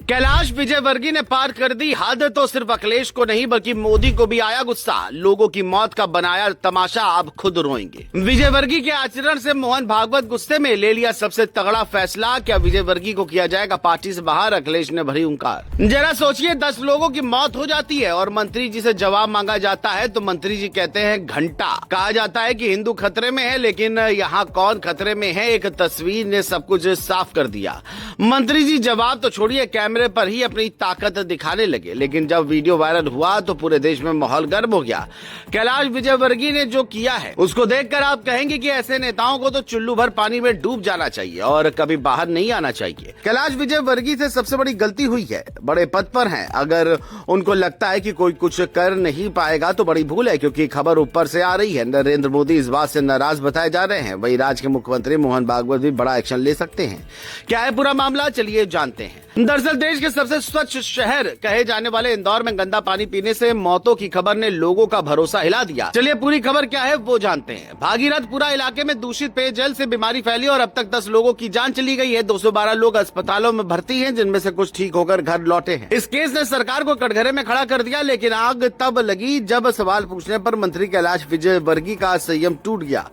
कैलाश विजयवर्गीय ने पार कर दी हद। तो सिर्फ अखिलेश को नहीं बल्कि मोदी को भी आया गुस्सा। लोगों की मौत का बनाया तमाशा, अब खुद रोएंगे। विजयवर्गीय के आचरण से मोहन भागवत गुस्से में, ले लिया सबसे तगड़ा फैसला। क्या विजयवर्गीय को किया जाएगा पार्टी से बाहर? अखिलेश ने भरी हुंकार। जरा सोचिए, 10 लोगों की मौत हो जाती है और मंत्री जी से जवाब मांगा जाता है तो मंत्री जी कहते हैं घंटा। कहा जाता है कि हिंदू खतरे में है, लेकिन यहाँ कौन खतरे में है? एक तस्वीर ने सब कुछ साफ कर दिया। मंत्री जी जवाब तो छोड़िए, कैमरे पर ही अपनी ताकत दिखाने लगे। लेकिन जब वीडियो वायरल हुआ तो पूरे देश में माहौल गर्म हो गया। कैलाश विजयवर्गीय ने जो किया है उसको देखकर आप कहेंगे कि ऐसे नेताओं को तो चुल्लू भर पानी में डूब जाना चाहिए और कभी बाहर नहीं आना चाहिए। कैलाश विजयवर्गीय से सबसे बड़ी गलती हुई है। बड़े पद पर हैं, अगर उनको लगता है कि कोई कुछ कर नहीं पाएगा तो बड़ी भूल है, क्योंकि खबर ऊपर से आ रही है। नरेंद्र मोदी इस बात से नाराज बताए जा रहे हैं। वही राज्य के मुख्यमंत्री मोहन भागवत भी बड़ा एक्शन ले सकते हैं। क्या है पूरा मामला, चलिए जानते हैं। दरअसल देश के सबसे स्वच्छ शहर कहे जाने वाले इंदौर में गंदा पानी पीने से मौतों की खबर ने लोगों का भरोसा हिला दिया। चलिए पूरी खबर क्या है वो जानते हैं। भागीरथपुरा इलाके में दूषित पेयजल से बीमारी फैली और अब तक 10 लोगों की जान चली गई है। 212 लोग अस्पतालों में भर्ती हैं, जिनमें से कुछ ठीक होकर घर लौटे हैं। इस केस ने सरकार को कटघरे में खड़ा कर दिया, लेकिन आग तब लगी जब सवाल पूछने पर मंत्री कैलाश विजयवर्गीय का संयम टूट गया।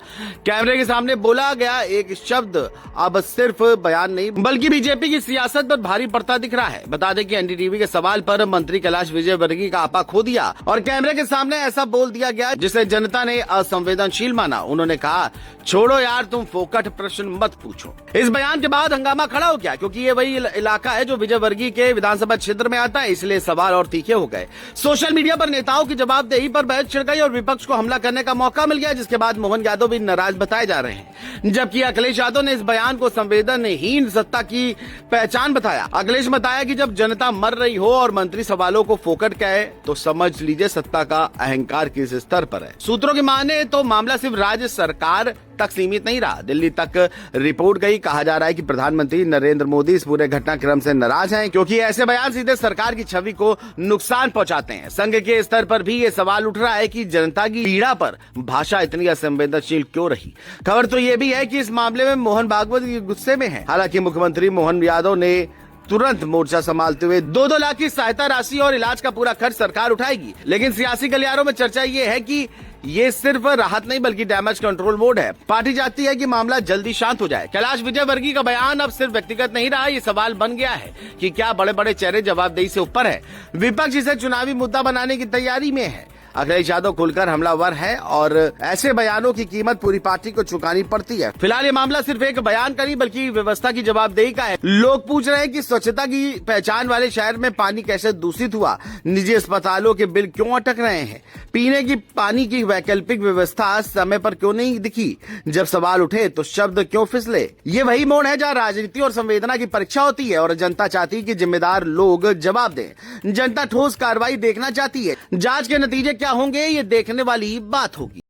कैमरे के सामने बोला गया एक शब्द अब सिर्फ बयान नहीं बल्कि बीजेपी की सियासत पर भारी पड़ता दिख रहा है। बता दें कि एनडीटीवी के सवाल पर मंत्री कैलाश विजयवर्गीय का आपा खो दिया और कैमरे के सामने ऐसा बोल दिया गया जिसे जनता ने असंवेदनशील माना। उन्होंने कहा, छोड़ो यार, तुम फोकट प्रश्न मत पूछो। इस बयान के बाद हंगामा खड़ा हो गया, क्योंकि ये वही इलाका है जो विजयवर्गीय के विधानसभा क्षेत्र में आता है, इसलिए सवाल और तीखे हो गए। सोशल मीडिया पर नेताओं की जवाबदेही पर बहस छिड़ गई और विपक्ष को हमला करने का मौका मिल गया, जिसके बाद मोहन यादव भी नाराज बताए जा रहे हैं। जबकि अखिलेश यादव ने इस बयान को संवेदनहीन सत्ता की पहचान बताया। अखिलेश बताया कि जब जनता मर रही हो और मंत्री सवालों को फोकट कहे तो समझ लीजिए सत्ता का अहंकार किस स्तर पर है। सूत्रों की माने तो मामला सिर्फ राज्य सरकार तक सीमित नहीं रहा, दिल्ली तक रिपोर्ट गई। कहा जा रहा है कि प्रधानमंत्री नरेंद्र मोदी इस पूरे घटनाक्रम से नाराज हैं, क्योंकि ऐसे बयान सीधे सरकार की छवि को नुकसान पहुंचाते हैं। संघ के स्तर पर भी ये सवाल उठ रहा है कि जनता की पीड़ा पर भाषा इतनी असंवेदनशील क्यों रही। खबर तो ये भी है कि इस मामले में मोहन भागवत गुस्से में है। हालांकि मुख्यमंत्री मोहन यादव ने तुरंत मोर्चा संभालते हुए 2-2 लाख की सहायता राशि और इलाज का पूरा खर्च सरकार उठाएगी। लेकिन सियासी गलियारों में चर्चा ये है कि ये सिर्फ राहत नहीं बल्कि डैमेज कंट्रोल मोड है। पार्टी चाहती है कि मामला जल्दी शांत हो जाए। कैलाश विजयवर्गीय का बयान अब सिर्फ व्यक्तिगत नहीं रहा, ये सवाल बन गया है कि क्या बड़े बड़े चेहरे जवाबदेही से ऊपर है। विपक्ष इसे चुनावी मुद्दा बनाने की तैयारी में है। अखिलेश यादव खुलकर हमलावर है और ऐसे बयानों की कीमत पूरी पार्टी को चुकानी पड़ती है। फिलहाल ये मामला सिर्फ एक बयान का नहीं बल्कि व्यवस्था की जवाबदेही का है। लोग पूछ रहे हैं कि स्वच्छता की पहचान वाले शहर में पानी कैसे दूषित हुआ, निजी अस्पतालों के बिल क्यों अटक रहे हैं, पीने की पानी की वैकल्पिक व्यवस्था समय पर क्यों नहीं दिखी, जब सवाल उठे तो शब्द क्यों फिसले। ये वही मोड़ है जहाँ राजनीति और संवेदना की परीक्षा होती है और जनता चाहती है कि जिम्मेदार लोग जवाब दें। जनता ठोस कार्रवाई देखना चाहती है। जांच के नतीजे क्या होंगे ये देखने वाली बात होगी।